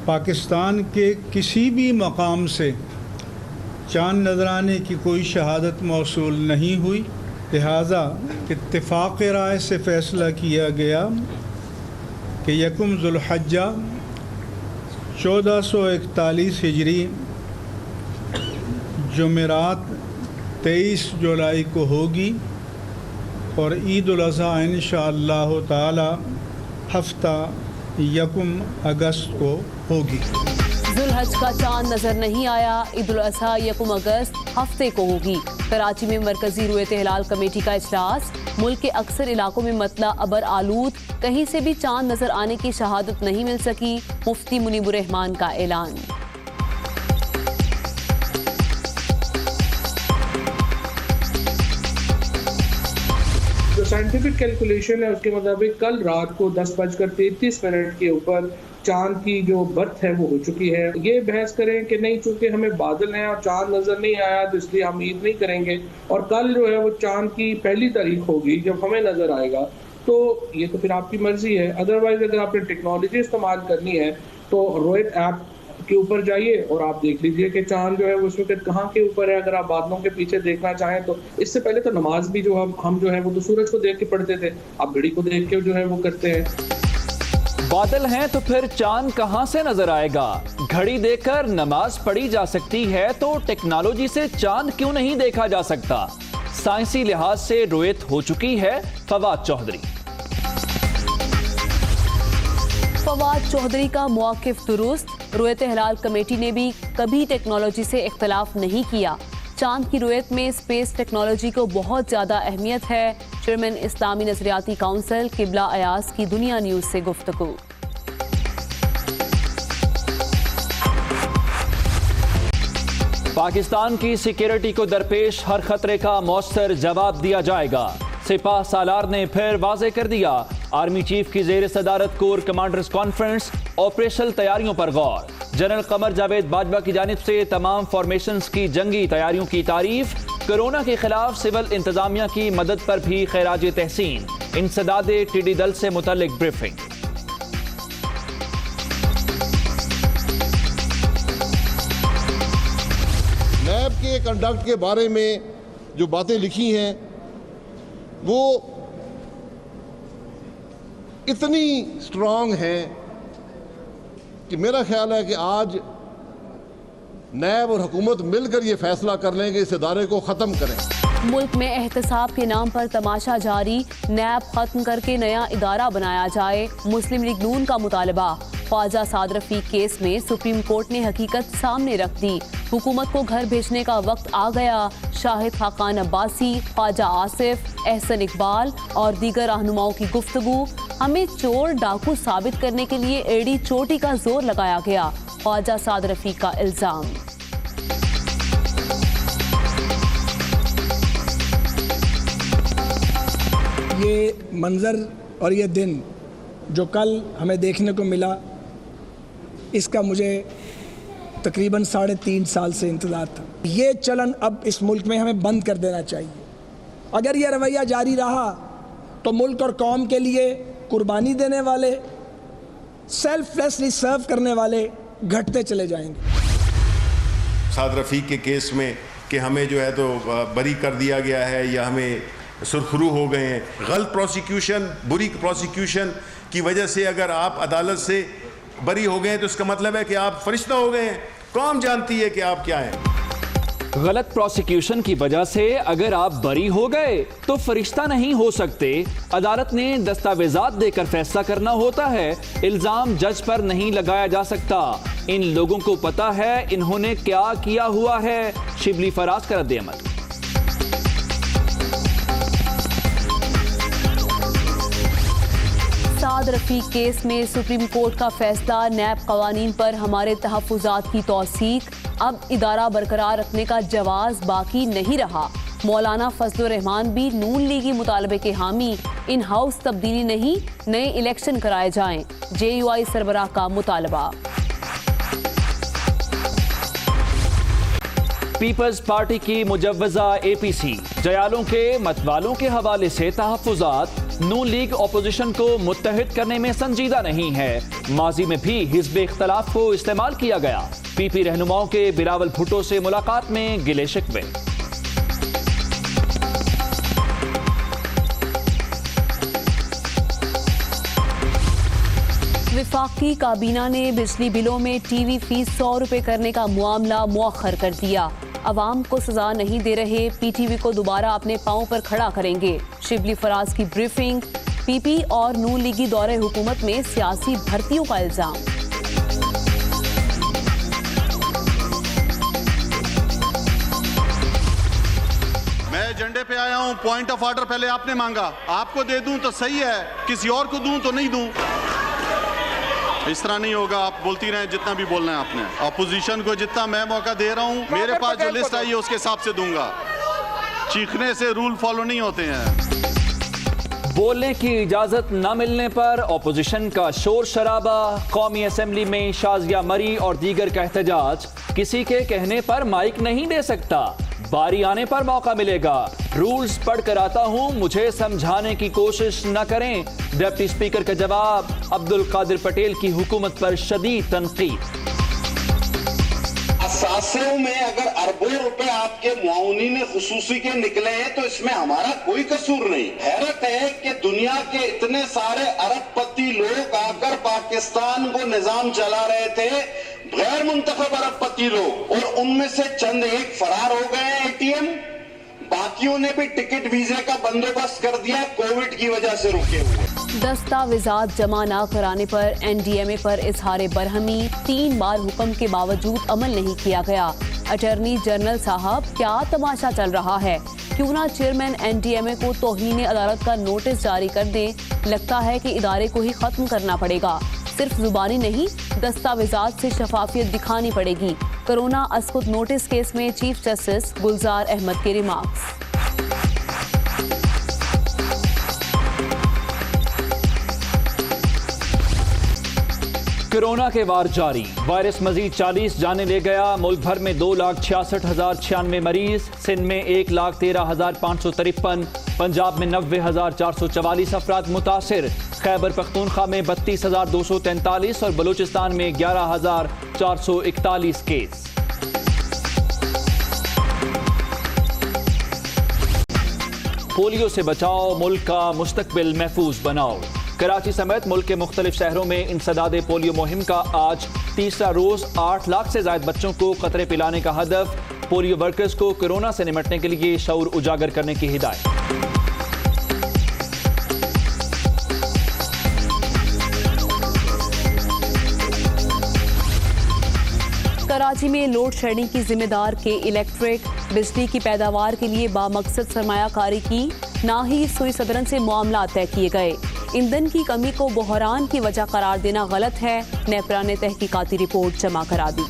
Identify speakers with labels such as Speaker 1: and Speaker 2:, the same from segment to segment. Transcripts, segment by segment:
Speaker 1: پاکستان کے کسی بھی مقام سے چاند نظر آنے کی کوئی شہادت موصول نہیں ہوئی، لہٰذا اتفاق رائے سے فیصلہ کیا گیا کہ 1 ذوالحجہ 1441 ہجری جمعرات 23 جولائی کو ہوگی اور عید الاضحیٰ انشاءاللہ تعالی ہفتہ 1 اگست کو ہوگی۔
Speaker 2: ذوالحج کا چاند نظر نہیں آیا، عید الاضحیٰ 1 اگست ہفتے کو ہوگی۔ کراچی میں مرکزی رؤیت ہلال کمیٹی کا اجلاس، ملک کے اکثر علاقوں میں مطلع ابر آلود، کہیں سے بھی چاند نظر آنے کی شہادت نہیں مل سکی، مفتی منیب الرحمان کا اعلان۔
Speaker 3: جو سائنٹیفک کیلکولیشن ہے اس کے مطابق کل رات کو 10:33 کے اوپر چاند کی جو برتھ ہے وہ ہو چکی ہے۔ یہ بحث کریں کہ نہیں چونکہ ہمیں بادل ہیں اور چاند نظر نہیں آیا تو اس لیے ہم عید نہیں کریں گے، اور کل جو ہے وہ چاند کی 1 تاریخ ہوگی جب ہمیں نظر آئے گا، تو یہ تو پھر آپ کی مرضی ہے۔ ادروائز اگر آپ نے ٹیکنالوجی استعمال کرنی ہے تو رویت ایپ کے اوپر جائیے اور آپ دیکھ لیجئے کہ چاند جو ہے وہ اس وقت کہاں کے اوپر ہے۔ اگر آپ بادلوں کے پیچھے دیکھنا چاہیں تو اس سے پہلے تو نماز بھی جو ہم جو ہے وہ تو سورج کو دیکھ کے پڑھتے تھے، آپ گھڑی کو دیکھ کے جو ہے وہ کرتے ہیں۔
Speaker 4: بادل ہیں تو پھر چاند کہاں سے نظر آئے گا؟ گھڑی دیکھ کر نماز پڑھی جا سکتی ہے تو ٹیکنالوجی سے چاند کیوں نہیں دیکھا جا سکتا؟ سائنسی لحاظ سے رویت ہو چکی ہے فواد چوہدری۔
Speaker 2: فواد چوہدری کا موقف درست، رؤیت ہلال کمیٹی نے بھی کبھی ٹیکنالوجی سے اختلاف نہیں کیا۔ چاند کی رویت میں اسپیس ٹیکنالوجی کو بہت زیادہ اہمیت ہے۔ چیئرمین اسلامی نظریاتی کونسل قبلہ ایاز کی دنیا نیوز سے گفتگو۔
Speaker 4: پاکستان کی سیکیورٹی کو درپیش ہر خطرے کا مؤثر جواب دیا جائے گا، سپاہ سالار نے پھر واضح کر دیا۔ آرمی چیف کی زیر صدارت کور کمانڈرز کانفرنس، آپریشنل تیاریوں پر غور۔ جنرل قمر جاوید باجوہ کی جانب سے تمام فارمیشنز کی جنگی تیاریوں کی تعریف۔ کورونا کے خلاف سول انتظامیہ کی مدد پر بھی خراج تحسین۔ انسداد ٹی ڈی دل سے متعلق بریفنگ۔
Speaker 5: نیب کے کنڈکٹ کے بارے میں جو باتیں لکھی ہیں وہ اتنی سٹرونگ ہیں کہ میرا خیال ہے کہ آج نیب اور حکومت مل کر یہ فیصلہ کر لیں کہ اس ادارے کو ختم کریں۔
Speaker 2: ملک میں احتساب کے نام پر تماشا جاری، نیب ختم کر کے نیا ادارہ بنایا جائے، مسلم لیگ نون کا مطالبہ۔ خواجہ سعد رفیق کیس میں سپریم کورٹ نے حقیقت سامنے رکھ دی، حکومت کو گھر بھیجنے کا وقت آ گیا۔ شاہد خاقان عباسی، خواجہ آصف، احسن اقبال اور دیگر رہنماؤں کی گفتگو۔ ہمیں چور ڈاکو ثابت کرنے کے لیے ایڑی چوٹی کا زور لگایا گیا، خواجہ سعد رفیق کا الزام۔
Speaker 6: یہ منظر اور یہ دن جو کل ہمیں دیکھنے کو ملا، اس کا مجھے تقریباً 3.5 سال سے انتظار تھا۔ یہ چلن اب اس ملک میں ہمیں بند کر دینا چاہیے۔ اگر یہ رویہ جاری رہا تو ملک اور قوم کے لیے قربانی دینے والے، سیلف لیسلی سرو کرنے والے گھٹتے چلے جائیں گے۔
Speaker 7: سعد رفیق کے کیس میں کہ ہمیں جو ہے تو بری کر دیا گیا ہے یا ہمیں سرخرو ہو گئے ہیں، غلط پروسیکیوشن، بری پروسیکیوشن کی وجہ سے اگر آپ عدالت سے بری ہو گئے ہیں تو اس کا مطلب ہے کہ آپ فرشتہ ہو گئے ہیں، قوم جانتی ہے کہ آپ کیا ہیں۔
Speaker 4: غلط پروسیکیوشن کی وجہ سے اگر آپ بری ہو گئے تو فرشتہ نہیں ہو سکتے۔ عدالت نے دستاویزات دے کر فیصلہ کرنا ہوتا ہے، الزام جج پر نہیں لگایا جا سکتا۔ ان لوگوں کو پتا ہے انہوں نے کیا کیا ہوا ہے۔ شبلی فراز کا رد عمل۔
Speaker 2: سعد رفیق کیس میں سپریم کورٹ کا فیصلہ، نیب قوانین پر ہمارے تحفظات کی توثیق۔ اب ادارہ برقرار رکھنے کا جواز باقی نہیں رہا۔ مولانا فضل الرحمان بھی نون لیگی مطالبے کے حامی، ان ہاؤس تبدیلی نہیں، نئے الیکشن کرائے جائیں، جے یو آئی سربراہ کا مطالبہ۔
Speaker 4: پیپلز پارٹی کی مجوزہ اے پی سی، جیالوں کے متوالوں کے حوالے سے تحفظات۔ نون لیگ اپوزیشن کو متحد کرنے میں سنجیدہ نہیں ہے، ماضی میں بھی حزب اختلاف کو استعمال کیا گیا۔ پی پی رہنماؤں کے بلاول بھٹو سے ملاقات میں گلے شکوے۔
Speaker 2: وفاقی کابینہ نے بجلی بلوں میں ٹی وی فیس 100 روپے کرنے کا معاملہ مؤخر کر دیا۔ عوام کو سزا نہیں دے رہے، پی ٹی وی کو دوبارہ اپنے پاؤں پر کھڑا کریں گے۔ شبلی فراز کی بریفنگ۔ پی پی اور نون لیگی دور حکومت میں سیاسی بھرتیوں کا الزام۔
Speaker 8: میں ایجنڈے پہ آیا ہوں، پوائنٹ آف آرڈر پہلے آپ نے مانگا، آپ کو دے دوں تو صحیح ہے، کسی اور کو دوں تو نہیں دوں۔ اس طرح نہیں ہوگا، آپ بولتی رہیں جتنا بھی بولنا ہے آپ نے۔ اپوزیشن کو جتنا میں موقع دے رہا ہوں، میرے پاس جو لسٹ آئی ہے اس کے حساب سے دوں گا۔ چیخنے سے رول فالو نہیں ہوتے ہیں۔
Speaker 4: بولنے کی اجازت نہ ملنے پر اپوزیشن کا شور شرابہ، قومی اسمبلی میں شازیہ مری اور دیگر کا احتجاج۔ کسی کے کہنے پر مائک نہیں دے سکتا، باری آنے پر موقع ملے گا۔ رولز پڑھ کر آتا ہوں، مجھے سمجھانے کی کوشش نہ کریں۔ ڈپٹی اسپیکر کا جواب، عبد القادر پٹیل کی حکومت پر شدید تنقید۔
Speaker 9: اثاثوں میں اگر اربوں روپے آپ کے معاونین خصوصی کے نکلے ہیں تو اس میں ہمارا کوئی قصور نہیں۔ حیرت ہے کہ دنیا کے اتنے سارے ارب پتی لوگ آ کر پاکستان کو نظام چلا رہے تھے، غیر منتخب ارب پتی لوگ، اور ان میں سے چند ایک فرار ہو گئے ہیں اے ٹی ایم، باقیوں نے بھی ٹکٹ ویزے کا بندوبست کر دیا، کووڈ کی وجہ سے رکے ہوئے۔
Speaker 2: دستاویزات جمع نہ کرانے پر این ڈی ایم اے پر اظہار برہمی، 3 بار حکم کے باوجود عمل نہیں کیا گیا۔ اٹارنی جنرل صاحب، کیا تماشا چل رہا ہے؟ کیوں نہ چیئرمین این ڈی ایم اے کو توہین عدالت کا نوٹس جاری کر دیں؟ لگتا ہے کہ ادارے کو ہی ختم کرنا پڑے گا۔ صرف زبانی نہیں، دستاویزات سے شفافیت دکھانی پڑے گی۔ کرونا اسکت نوٹس کیس میں چیف جسٹس گلزار احمد کے ریمارکس۔
Speaker 4: کورونا کے وار جاری، وائرس مزید 40 جانیں لے گیا۔ ملک بھر میں 2,66,096 مریض، سندھ میں 1,13,553، پنجاب میں 90,444 افراد متاثر، خیبر پختونخوا میں 32,243 اور بلوچستان میں 11,441 کیس۔ پولیو سے بچاؤ، ملک کا مستقبل محفوظ بناؤ۔ کراچی سمیت ملک کے مختلف شہروں میں انسداد پولیو مہم کا آج تیسرا روز 8 لاکھ سے زائد بچوں کو قطرے پلانے کا ہدف۔ پولیو ورکرز کو کورونا سے نمٹنے کے لیے شعور اجاگر کرنے کی ہدایت۔
Speaker 2: کراچی میں لوڈ شیڈنگ کی ذمہ دار کے الیکٹرک، بجلی کی پیداوار کے لیے بامقصد سرمایہ کاری کی، نہ ہی سوئی صدرن سے معاملات طے کیے گئے۔ ایندھن کی کمی کو بحران کی وجہ قرار دینا غلط ہے، نیپرا نے تحقیقاتی رپورٹ جمع کرا دی۔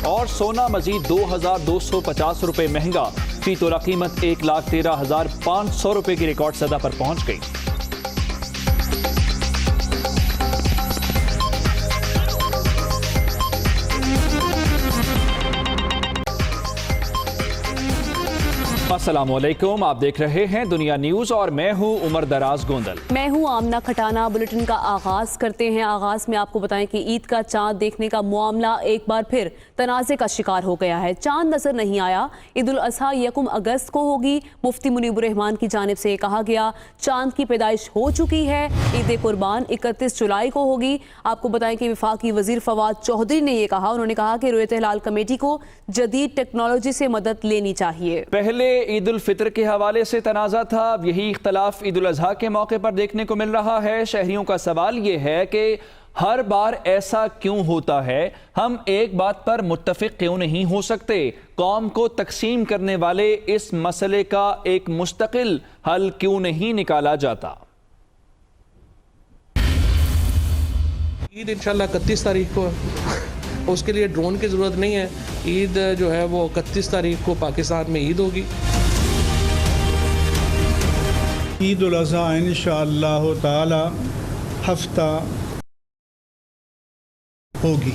Speaker 4: اور سونا مزید 2,250 روپے مہنگا، فی تولہ قیمت 1,13,500 روپے کی ریکارڈ سطح پر پہنچ گئی۔ السلام علیکم، آپ دیکھ رہے ہیں دنیا نیوز اور میں ہوں عمر دراز گوندل۔
Speaker 2: میں ہوں آمنہ کھٹانہ۔ بلیٹن کا آغاز کرتے ہیں۔ آغاز میں آپ کو بتائیں کہ عید کا چاند دیکھنے کا معاملہ ایک بار پھر تنازع کا شکار ہو گیا ہے۔ چاند نظر نہیں آیا۔ عید الاضحیٰ 1 اگست کو ہوگی۔ مفتی منیب الرحمان کی جانب سے کہا گیا چاند کی پیدائش ہو چکی ہے۔ عید قربان 31 جولائی کو ہوگی۔ آپ کو بتائیں کہ وفاقی وزیر فواد چودھری نے یہ کہا، انہوں نے کہا کہ رویت ہلال کمیٹی کو جدید ٹیکنالوجی سے مدد لینی چاہیے۔
Speaker 4: پہلے عید الفطر کے حوالے سے تنازع تھا، اب یہی اختلاف عید الاضحیٰ کے موقع پر دیکھنے کو مل رہا ہے۔ شہریوں کا سوال یہ ہے کہ ہر بار ایسا کیوں ہوتا ہے؟ ہم ایک بات پر متفق کیوں نہیں ہو سکتے؟ قوم کو تقسیم کرنے والے اس مسئلے کا ایک مستقل حل کیوں نہیں نکالا جاتا؟
Speaker 3: عید انشاءاللہ 31 تاریخ کو ہے، اس کے لیے ڈرون کی ضرورت نہیں ہے۔ عید جو ہے وہ 31 تاریخ کو پاکستان میں عید ہوگی۔
Speaker 1: عید الاضحیٰ انشاءاللہ تعالی ہفتہ ہوگی۔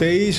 Speaker 1: 23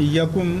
Speaker 1: 1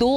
Speaker 2: 2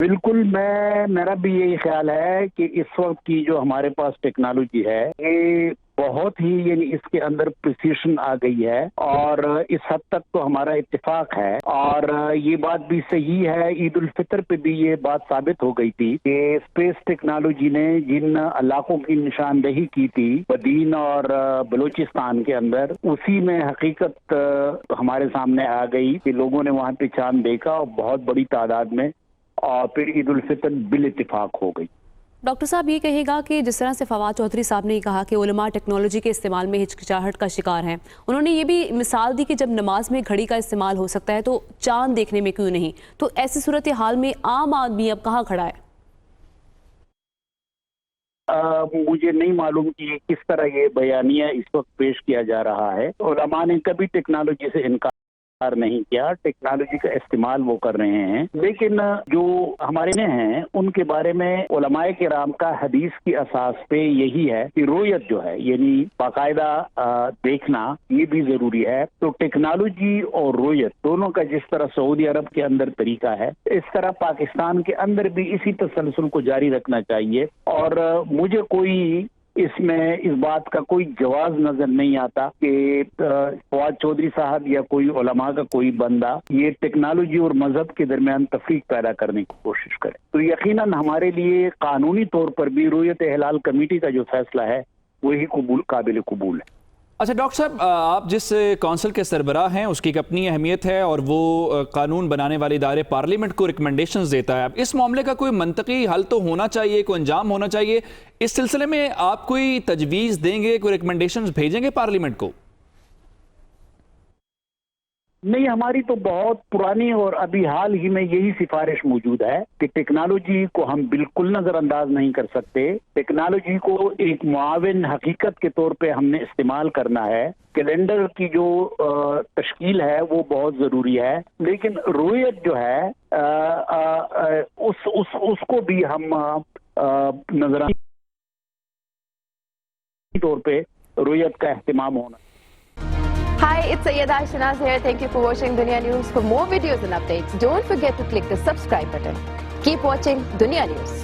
Speaker 5: بالکل میرا بھی یہی خیال ہے کہ اس وقت کی جو ہمارے پاس ٹیکنالوجی ہے یہ بہت ہی یعنی اس کے اندر پریسیشن آ گئی ہے اور اس حد تک تو ہمارا اتفاق ہے اور یہ بات بھی صحیح ہے. عید الفطر پہ بھی یہ بات ثابت ہو گئی تھی کہ اسپیس ٹیکنالوجی نے جن علاقوں کی نشاندہی کی تھی بدین اور بلوچستان کے اندر اسی میں حقیقت ہمارے سامنے آ گئی کہ لوگوں نے وہاں پہ چاند دیکھا اور بہت بڑی تعداد میں اور پھر عید الفطر بالاتفاق ہو گئی.
Speaker 2: ڈاکٹر صاحب یہ کہے گا کہ جس طرح سے فواد چودھری صاحب نے کہا کہ علماء ٹیکنالوجی کے استعمال میں ہچکچاہٹ کا شکار ہیں، انہوں نے یہ بھی مثال دی کہ جب نماز میں گھڑی کا استعمال ہو سکتا ہے تو چاند دیکھنے میں کیوں نہیں؟ تو ایسی صورتحال میں عام آدمی اب کہاں کھڑا ہے؟
Speaker 5: مجھے نہیں معلوم کہ کس طرح یہ بیانیہ اس وقت پیش کیا جا رہا ہے. علماء نے کبھی ٹیکنالوجی سے انکار نہیں کیا، ٹیکنالوجی کا استعمال وہ کر رہے ہیں، لیکن جو ہمارے ہیں ان کے بارے میں علماء کرام کا حدیث کی اساس پہ یہی ہے کہ رؤیت جو ہے یعنی باقاعدہ دیکھنا یہ بھی ضروری ہے. تو ٹیکنالوجی اور رؤیت دونوں کا جس طرح سعودی عرب کے اندر طریقہ ہے اس طرح پاکستان کے اندر بھی اسی تسلسل کو جاری رکھنا چاہیے. اور مجھے کوئی اس میں اس بات کا کوئی جواز نظر نہیں آتا کہ فواد چودھری صاحب یا کوئی علماء کا کوئی بندہ یہ ٹیکنالوجی اور مذہب کے درمیان تفریق پیدا کرنے کی کوشش کرے. تو یقیناً ہمارے لیے قانونی طور پر بھی رؤیت ہلال کمیٹی کا جو فیصلہ ہے وہی قابل قبول ہے.
Speaker 4: اچھا ڈاکٹر صاحب، آپ جس کونسل کے سربراہ ہیں اس کی ایک اپنی اہمیت ہے اور وہ قانون بنانے والے ادارے پارلیمنٹ کو ریکمنڈیشنز دیتا ہے. اب اس معاملے کا کوئی منطقی حل تو ہونا چاہیے، کوئی انجام ہونا چاہیے. اس سلسلے میں آپ کوئی تجویز دیں گے، کوئی ریکمنڈیشنز بھیجیں گے پارلیمنٹ کو؟
Speaker 5: نہیں، ہماری تو بہت پرانی اور ابھی حال ہی میں یہی سفارش موجود ہے کہ ٹیکنالوجی کو ہم بالکل نظر انداز نہیں کر سکتے. ٹیکنالوجی کو ایک معاون حقیقت کے طور پہ ہم نے استعمال کرنا ہے. کیلنڈر کی جو تشکیل ہے وہ بہت ضروری ہے، لیکن رؤیت جو ہے اس کو بھی ہم نظر طور پہ رؤیت کا اہتمام ہونا.
Speaker 6: Hi, it's Sayyeda Shanaz here. Thank you for watching Dunya News. For more videos and updates, don't forget to click the subscribe button. Keep watching Dunya News.